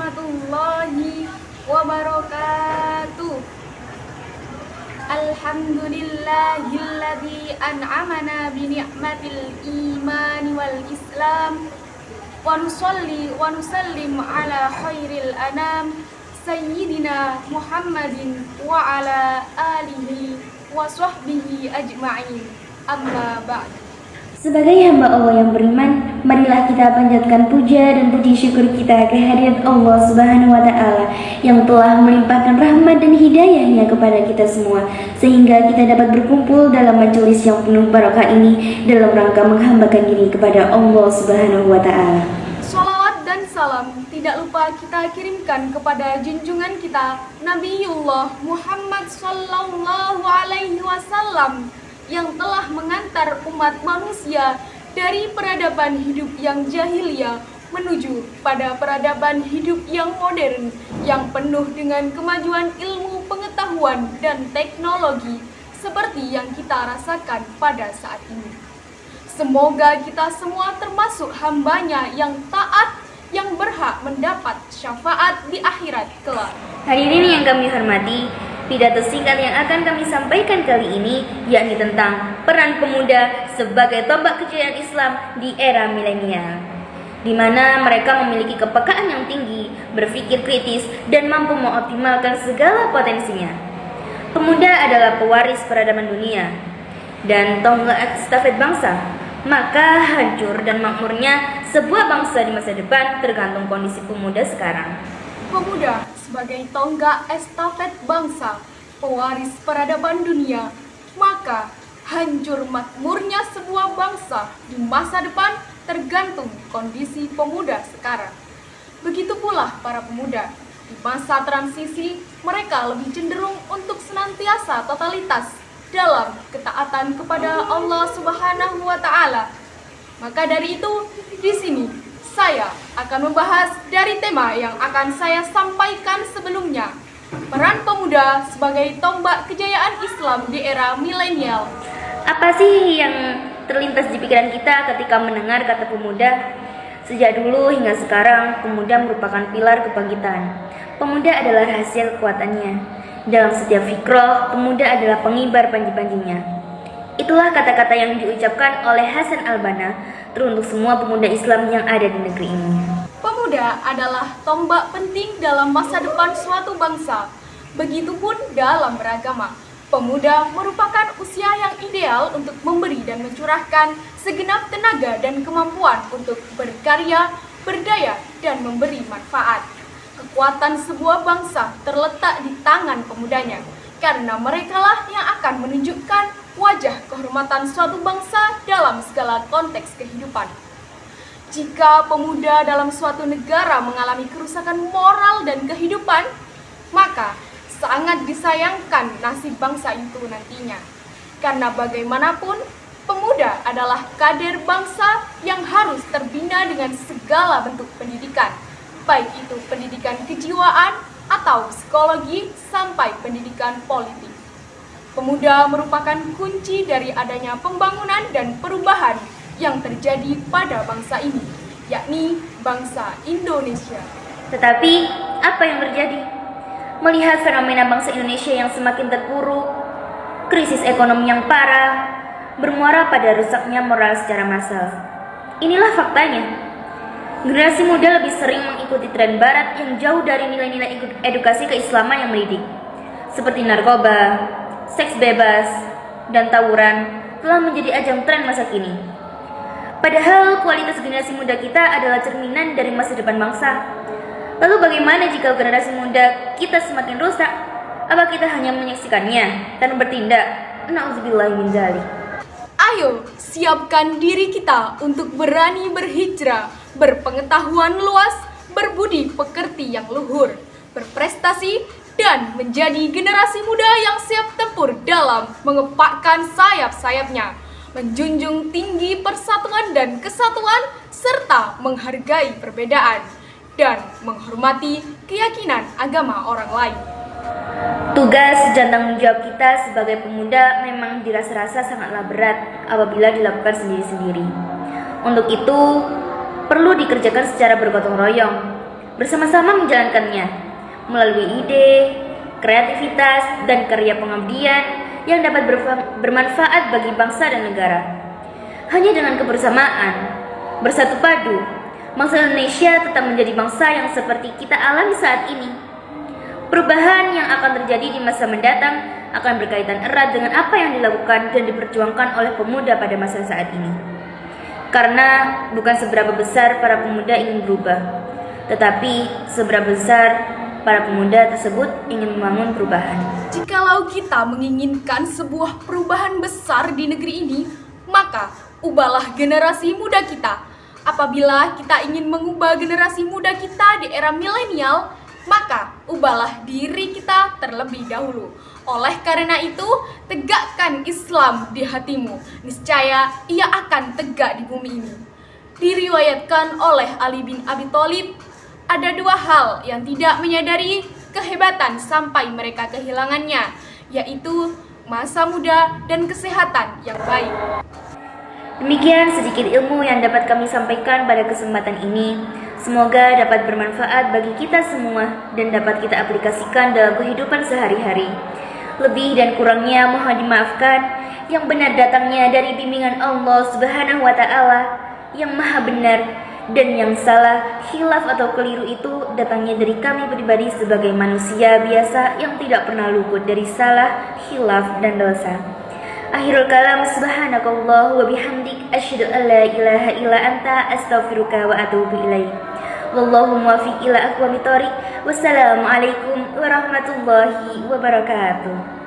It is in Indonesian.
warahmatullahi wabarakatuh. Alhamdulillahilladzi an'amana bi ni'matil imani wal islam wa nusalli wa nusallim ala khairil anam sayyidina Muhammadin wa ala alihi wa sahbihi ajma'in. Amma ba'd. Sebagai hamba Allah yang beriman, marilah kita panjatkan puja dan puji syukur kita kehadirat Allah Subhanahu wa Ta'ala yang telah melimpahkan rahmat dan hidayahnya kepada kita semua, sehingga kita dapat berkumpul dalam majelis yang penuh barokah ini dalam rangka menghambakan diri kepada Allah Subhanahu wa Ta'ala. Sholawat dan salam tidak lupa kita kirimkan kepada junjungan kita Nabiullah Muhammad sallallahu alaihi wasallam yang telah mengantar umat manusia dari peradaban hidup yang jahiliyah menuju pada peradaban hidup yang modern yang penuh dengan kemajuan ilmu pengetahuan dan teknologi seperti yang kita rasakan pada saat ini. Semoga kita semua termasuk hambanya yang taat, yang berhak mendapat syafaat di akhirat kelak. Hadirin yang kami hormati, pidato singkat yang akan kami sampaikan kali ini yakni tentang peran pemuda sebagai tombak kejayaan Islam di era milenial, di mana mereka memiliki kepekaan yang tinggi, berpikir kritis, dan mampu mengoptimalkan segala potensinya. Pemuda adalah pewaris peradaban dunia dan tonggak estafet bangsa. Maka hancur dan makmurnya sebuah bangsa di masa depan tergantung kondisi pemuda sekarang. Pemuda sebagai tonggak estafet bangsa, pewaris peradaban dunia, maka hancur makmurnya sebuah bangsa di masa depan tergantung kondisi pemuda sekarang. Begitu pula para pemuda di masa transisi, mereka lebih cenderung untuk senantiasa totalitas dalam ketaatan kepada Allah Subhanahu wa Ta'ala. Maka dari itu, di sini saya akan membahas dari tema yang akan saya sampaikan sebelumnya, peran pemuda sebagai tombak kejayaan Islam di era milenial. Apa sih yang terlintas di pikiran kita ketika mendengar kata pemuda? Sejak dulu hingga sekarang, pemuda merupakan pilar kebangkitan. Pemuda adalah rahasia kekuatannya. Dalam setiap fikroh, pemuda adalah pengibar panji-panjinya. Itulah kata-kata yang diucapkan oleh Hasan al-Banna teruntuk semua pemuda Islam yang ada di negeri ini. Pemuda adalah tombak penting dalam masa depan suatu bangsa. Begitupun dalam beragama. Pemuda merupakan usia yang ideal untuk memberi dan mencurahkan segenap tenaga dan kemampuan untuk berkarya, berdaya, dan memberi manfaat. Kekuatan sebuah bangsa terletak di tangan pemudanya, karena merekalah yang akan menunjukkan wajah kehormatan suatu bangsa dalam segala konteks kehidupan. Jika pemuda dalam suatu negara mengalami kerusakan moral dan kehidupan, maka sangat disayangkan nasib bangsa itu nantinya. Karena bagaimanapun, pemuda adalah kader bangsa yang harus terbina dengan segala bentuk pendidikan, baik itu pendidikan kejiwaan atau psikologi sampai pendidikan politik. Pemuda merupakan kunci dari adanya pembangunan dan perubahan yang terjadi pada bangsa ini, yakni bangsa Indonesia. Tetapi, apa yang terjadi? Melihat fenomena bangsa Indonesia yang semakin terpuruk, krisis ekonomi yang parah, bermuara pada rusaknya moral secara massal. Inilah faktanya. Generasi muda lebih sering mengikuti tren barat yang jauh dari nilai-nilai edukasi keislaman yang mendidik, seperti narkoba, seks bebas, dan tawuran telah menjadi ajang tren masa kini. Padahal kualitas generasi muda kita adalah cerminan dari masa depan bangsa. Lalu bagaimana jika generasi muda kita semakin rusak? Apa kita hanya menyaksikannya dan bertindak? Na'udzubillahi min dzalik. Ayo, siapkan diri kita untuk berani berhijrah, berpengetahuan luas, berbudi pekerti yang luhur, berprestasi, dan menjadi generasi muda yang siap tempur dalam mengepakkan sayap-sayapnya, menjunjung tinggi persatuan dan kesatuan, serta menghargai perbedaan, dan menghormati keyakinan agama orang lain. Tugas dan tanggung jawab kita sebagai pemuda memang dirasa-rasa sangatlah berat apabila dilakukan sendiri-sendiri. Untuk itu, perlu dikerjakan secara bergotong royong. bersama-sama menjalankannya melalui ide, kreativitas, dan karya pengabdian yang dapat bermanfaat bagi bangsa dan negara. Hanya dengan kebersamaan, bersatu padu, bangsa Indonesia tetap menjadi bangsa yang seperti kita alami saat ini. Perubahan yang akan terjadi di masa mendatang akan berkaitan erat dengan apa yang dilakukan dan diperjuangkan oleh pemuda pada masa saat ini. Karena bukan seberapa besar para pemuda ingin berubah, tetapi seberapa besar para pemuda tersebut ingin membangun perubahan. Jikalau kita menginginkan sebuah perubahan besar di negeri ini, maka ubahlah generasi muda kita. Apabila kita ingin mengubah generasi muda kita di era milenial, maka ubahlah diri kita terlebih dahulu. Oleh karena itu, tegakkan Islam di hatimu. Niscaya ia akan tegak di bumi ini. Diriwayatkan oleh Ali bin Abi Thalib, ada dua hal yang tidak menyadari kehebatan sampai mereka kehilangannya, yaitu masa muda dan kesehatan yang baik. Demikian sedikit ilmu yang dapat kami sampaikan pada kesempatan ini. Semoga dapat bermanfaat bagi kita semua dan dapat kita aplikasikan dalam kehidupan sehari-hari. Lebih dan kurangnya mohon dimaafkan. Yang benar datangnya dari bimbingan Allah Subhanahu wa Ta'ala yang maha benar, dan yang salah, khilaf atau keliru itu datangnya dari kami pribadi sebagai manusia biasa yang tidak pernah luput dari salah, khilaf, dan dosa. Akhirul kalam, subhanakallah wa bihamdik, asyhadu an la ilaha illa anta, astaghfiruka wa atubu ilaik. Wallahu muwaffiq ila aqwamit thoriq. Wassalamualaikum warahmatullahi wabarakatuh.